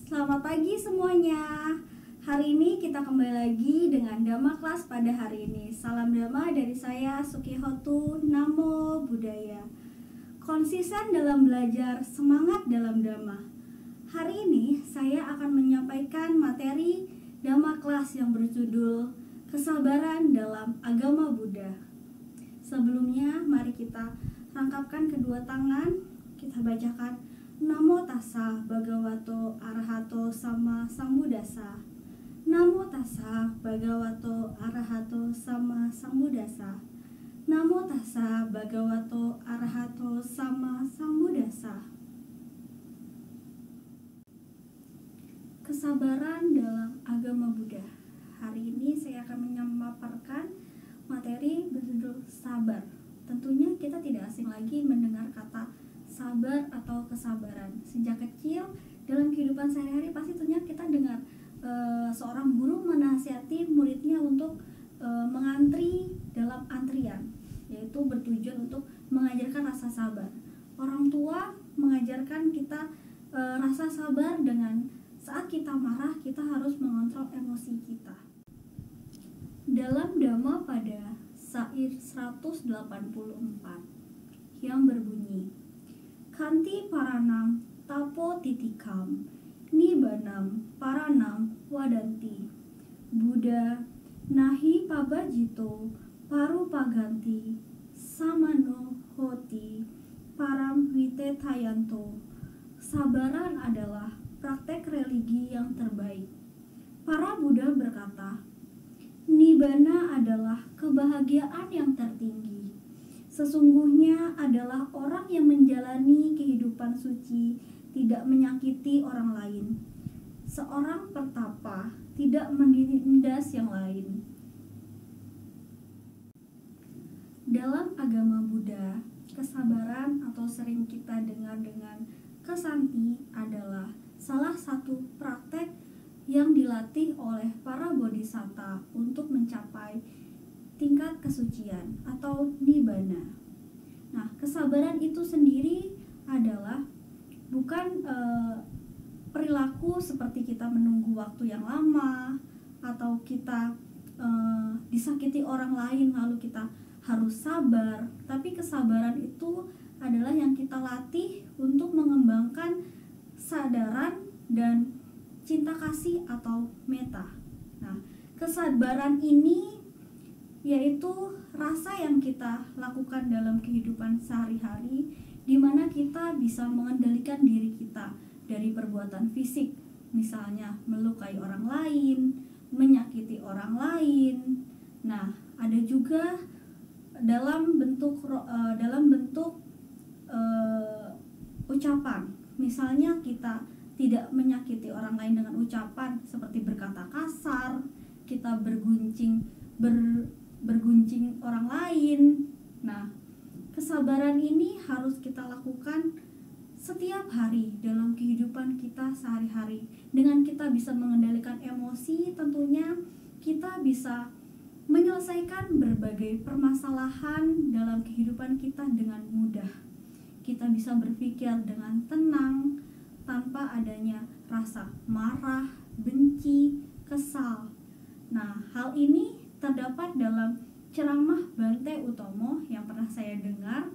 Selamat pagi semuanya. Hari ini kita kembali lagi dengan Dhamma Kelas pada hari ini. Salam Dhamma dari saya Sukihotu. Namo Buddhaya. Konsisten dalam belajar, semangat dalam Dhamma. Hari ini saya akan menyampaikan materi Dhamma Kelas yang berjudul Kesabaran dalam Agama Buddha. Sebelumnya mari kita rangkapkan kedua tangan. Kita bacakan Namo Tassa Bhagavato Arahato Sama Sambuddhassa. Namo Tassa Bhagavato Arahato Sama Sambuddhassa. Namo Tassa Bhagavato Arahato Sama Sambuddhassa. Kesabaran dalam agama Buddha. Hari ini saya akan memaparkan materi berjudul sabar. Tentunya kita tidak asing lagi mendengar kata sabar atau kesabaran. Sejak kecil dalam kehidupan sehari-hari pasti tentunya kita dengar seorang guru menasihati muridnya untuk mengantri dalam antrian, yaitu bertujuan untuk mengajarkan rasa sabar. Orang tua mengajarkan kita rasa sabar dengan saat kita marah kita harus mengontrol emosi kita. Dalam Dhamma pada syair 184 yang berbunyi, Kanti paranam tapo titikam nibanam paranam wadanti Buddha nahi pabajito paru paganti samano hoti param wite tayanto. Sabaran adalah praktek religi yang terbaik. Para Buddha berkata, Nibbana adalah kebahagiaan yang tertinggi. Sesungguhnya adalah orang yang menjalani kehidupan suci, tidak menyakiti orang lain. Seorang pertapa tidak menindas yang lain. Dalam agama Buddha, kesabaran atau sering kita dengar dengan kesanti adalah salah satu praktek yang dilatih oleh para bodhisatta untuk mencapai tingkat kesucian atau nibbana. Nah, kesabaran itu sendiri adalah bukan perilaku seperti kita menunggu waktu yang lama atau kita disakiti orang lain lalu kita harus sabar, tapi kesabaran itu adalah yang kita latih untuk mengembangkan sadaran dan cinta kasih atau metta. Nah, kesabaran ini yaitu rasa yang kita lakukan dalam kehidupan sehari-hari, di mana kita bisa mengendalikan diri kita dari perbuatan fisik, misalnya melukai orang lain, menyakiti orang lain. Nah, ada juga dalam bentuk ucapan, misalnya kita tidak menyakiti orang lain dengan ucapan seperti berkata kasar, kita berguncing orang lain. Nah, kesabaran ini harus kita lakukan setiap hari dalam kehidupan kita sehari-hari. Dengan kita bisa mengendalikan emosi, tentunya kita bisa menyelesaikan berbagai permasalahan dalam kehidupan kita dengan mudah. Kita bisa berpikir dengan tenang tanpa adanya rasa marah, benci, kesal. Nah, hal ini terdapat dalam ceramah Bante Utomo yang pernah saya dengar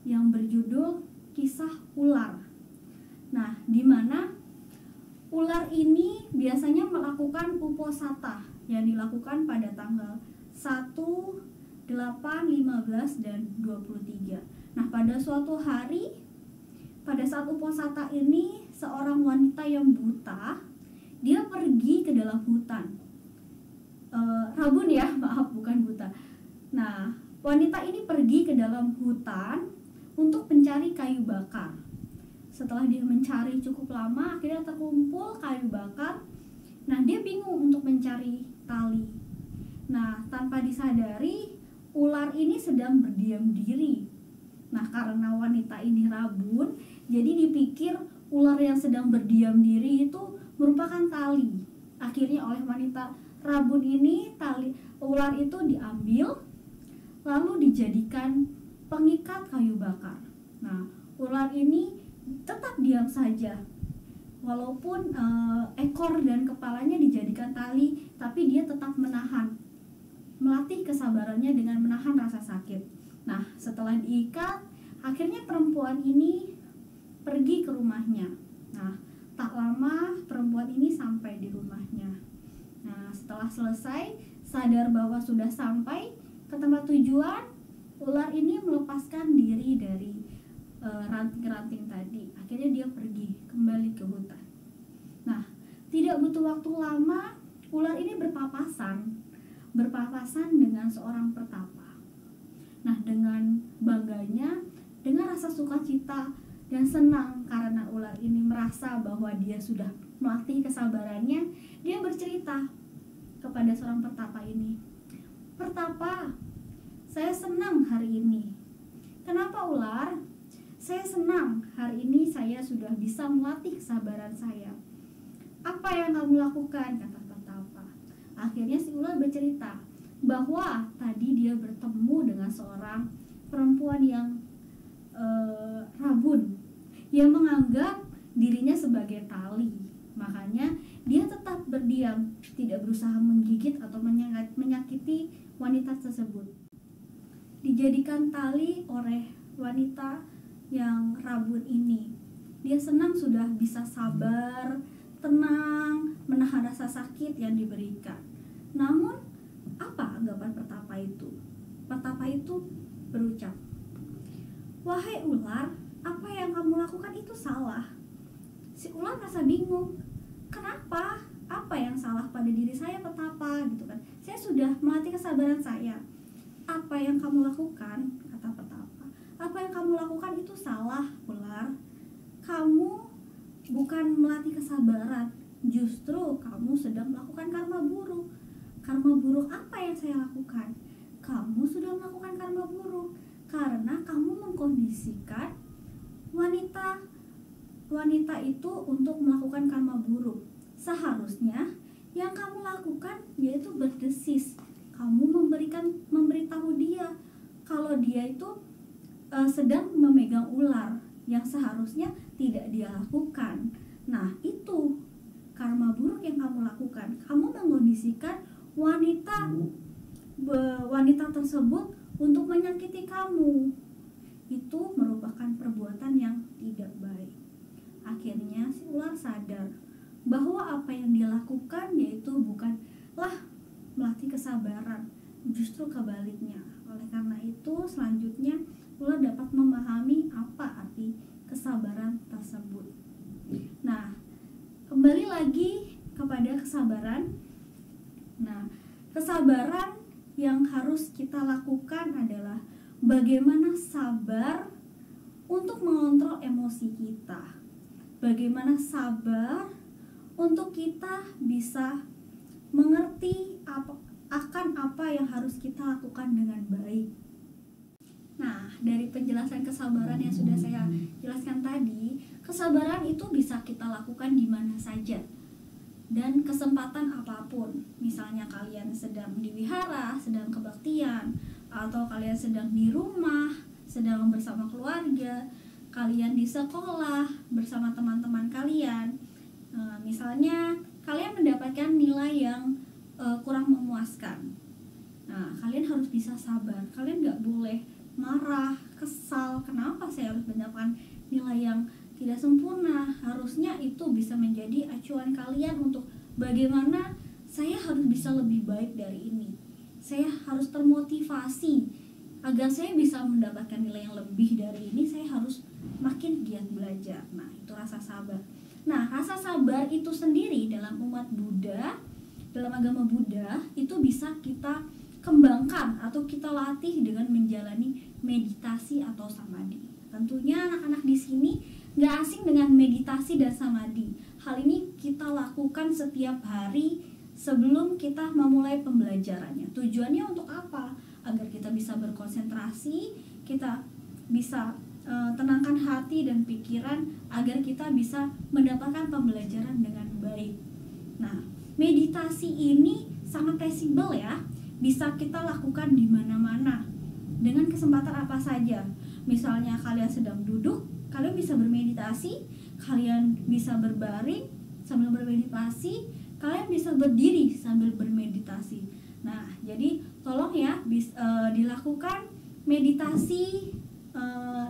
yang berjudul Kisah Ular. Nah, di mana ular ini biasanya melakukan uposatha yang dilakukan pada tanggal 1, 8, 15, dan 23. Nah, pada suatu hari, pada saat uposatha ini, seorang wanita yang buta, dia pergi ke dalam hutan. Rabun ya, maaf, bukan buta. Nah, wanita ini pergi ke dalam hutan untuk mencari kayu bakar. Setelah dia mencari cukup lama, akhirnya terkumpul kayu bakar. Nah, dia bingung untuk mencari tali. Nah, tanpa disadari, ular ini sedang berdiam diri. Nah, karena wanita ini rabun, jadi dipikir ular yang sedang berdiam diri itu merupakan tali. Akhirnya oleh wanita rabun ini, ular itu diambil lalu dijadikan pengikat kayu bakar. Nah, ular ini tetap diam saja walaupun ekor dan kepalanya dijadikan tali, tapi dia tetap melatih kesabarannya dengan menahan rasa sakit. Nah, setelah diikat, akhirnya perempuan ini pergi ke rumahnya. Nah, tak lama perempuan ini sampai di rumahnya. Nah, setelah selesai, sadar bahwa sudah sampai ke tempat tujuan, ular ini melepaskan diri dari ranting-ranting tadi. Akhirnya dia pergi kembali ke hutan. Nah, tidak butuh waktu lama, ular ini berpapasan dengan seorang pertapa. Nah, dengan bangganya, dengan rasa sukacita dan senang karena ular ini merasa bahwa dia sudah melatih kesabarannya, dia bercerita kepada seorang pertapa ini, "Pertapa, saya senang hari ini." "Kenapa, ular?" "Saya senang hari ini saya sudah bisa melatih kesabaran saya." "Apa yang kamu lakukan?" kata pertapa. Akhirnya si ular bercerita bahwa tadi dia bertemu dengan seorang perempuan yang rabun, yang menganggap dirinya sebagai tali. Makanya dia tetap berdiam, tidak berusaha menggigit atau menyakiti wanita tersebut. Dijadikan tali oleh wanita yang rabun ini. Dia senang sudah bisa sabar, tenang, menahan rasa sakit yang diberikan. Namun, apa anggapan pertapa itu? Pertapa itu berucap, "Wahai ular, apa yang kamu lakukan itu salah." Si ular merasa bingung. "Kenapa? Apa yang salah pada diri saya, pertapa?" gitu kan. "Saya sudah melatih kesabaran saya." "Apa yang kamu lakukan?" kata pertapa. "Apa yang kamu lakukan itu salah, ular. Kamu bukan melatih kesabaran, justru kamu sedang melakukan karma buruk." "Karma buruk apa yang saya lakukan?" "Kamu sudah melakukan karma buruk karena kamu mengkondisikan wanita itu untuk melakukan karma buruk. Seharusnya yang kamu lakukan yaitu berdesis. Kamu memberitahu dia kalau dia itu sedang memegang ular yang seharusnya tidak dia lakukan. Nah, itu karma buruk yang kamu lakukan. Kamu mengkondisikan wanita tersebut untuk menyakiti kamu. Itu merupakan perbuatan yang tidak baik." Akhirnya si ular sadar bahwa apa yang dia lakukan yaitu bukanlah melatih kesabaran, justru kebaliknya. Oleh karena itu, selanjutnya ular dapat memahami apa arti kesabaran tersebut. Nah, kembali lagi kepada kesabaran. Nah, kesabaran yang harus kita lakukan adalah bagaimana sabar untuk mengontrol emosi kita. Bagaimana sabar untuk kita bisa mengerti akan apa yang harus kita lakukan dengan baik. Nah, dari penjelasan kesabaran yang sudah saya jelaskan tadi, kesabaran itu bisa kita lakukan di mana saja dan kesempatan apapun. Misalnya kalian sedang di wihara, sedang kebaktian, atau kalian sedang di rumah, sedang bersama keluarga, kalian di sekolah bersama teman-teman kalian. Misalnya kalian mendapatkan nilai yang kurang memuaskan. Nah, kalian harus bisa sabar. Kalian gak boleh marah, kesal, kenapa saya harus mendapatkan nilai yang tidak sempurna. Harusnya itu bisa menjadi acuan kalian untuk bagaimana saya harus bisa lebih baik dari ini. Saya harus termotivasi agar saya bisa mendapatkan nilai yang lebih dari ini. Saya harus makin giat belajar. Nah, itu rasa sabar. Nah, rasa sabar itu sendiri dalam umat Buddha, dalam agama Buddha, itu bisa kita kembangkan atau kita latih dengan menjalani meditasi atau samadhi. Tentunya anak-anak di sini gak asing dengan meditasi dan samadhi. Hal ini kita lakukan setiap hari sebelum kita memulai pembelajarannya. Tujuannya untuk apa? Agar kita bisa berkonsentrasi, kita bisa tenangkan hati dan pikiran, agar kita bisa mendapatkan pembelajaran dengan baik. Nah, meditasi ini sangat fleksibel ya, bisa kita lakukan di mana-mana dengan kesempatan apa saja. Misalnya kalian sedang duduk, kalian bisa bermeditasi, kalian bisa berbaring sambil bermeditasi, kalian bisa berdiri sambil bermeditasi. Nah, jadi tolong ya dilakukan meditasi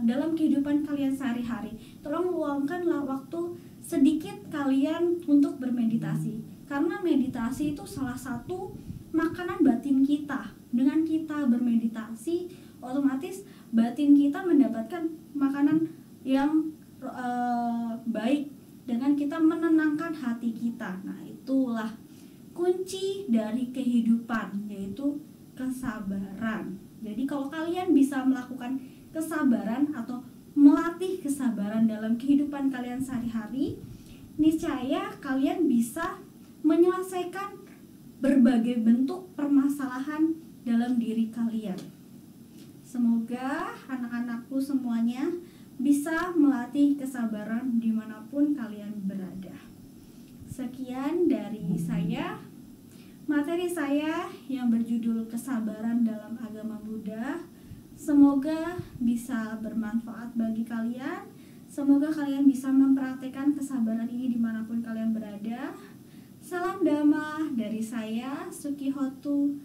dalam kehidupan kalian sehari-hari. Tolong luangkanlah waktu sedikit kalian untuk bermeditasi, karena meditasi itu salah satu makanan batin kita. Dengan kita bermeditasi, otomatis batin kita mendapatkan makanan yang baik dengan kita menenangkan hati kita. Nah, itulah kunci dari kehidupan, yaitu kesabaran. Jadi kalau kalian bisa melakukan kesabaran atau melatih kesabaran dalam kehidupan kalian sehari-hari, niscaya kalian bisa menyelesaikan berbagai bentuk permasalahan dalam diri kalian. Semoga anak-anakku semuanya bisa melatih kesabaran dimanapun kalian berada. Sekian dari saya, materi saya yang berjudul kesabaran dalam agama Buddha. Semoga bisa bermanfaat bagi kalian. Semoga kalian bisa mempraktekkan kesabaran ini dimanapun kalian berada. Salam Dhamma dari saya, Sukihotu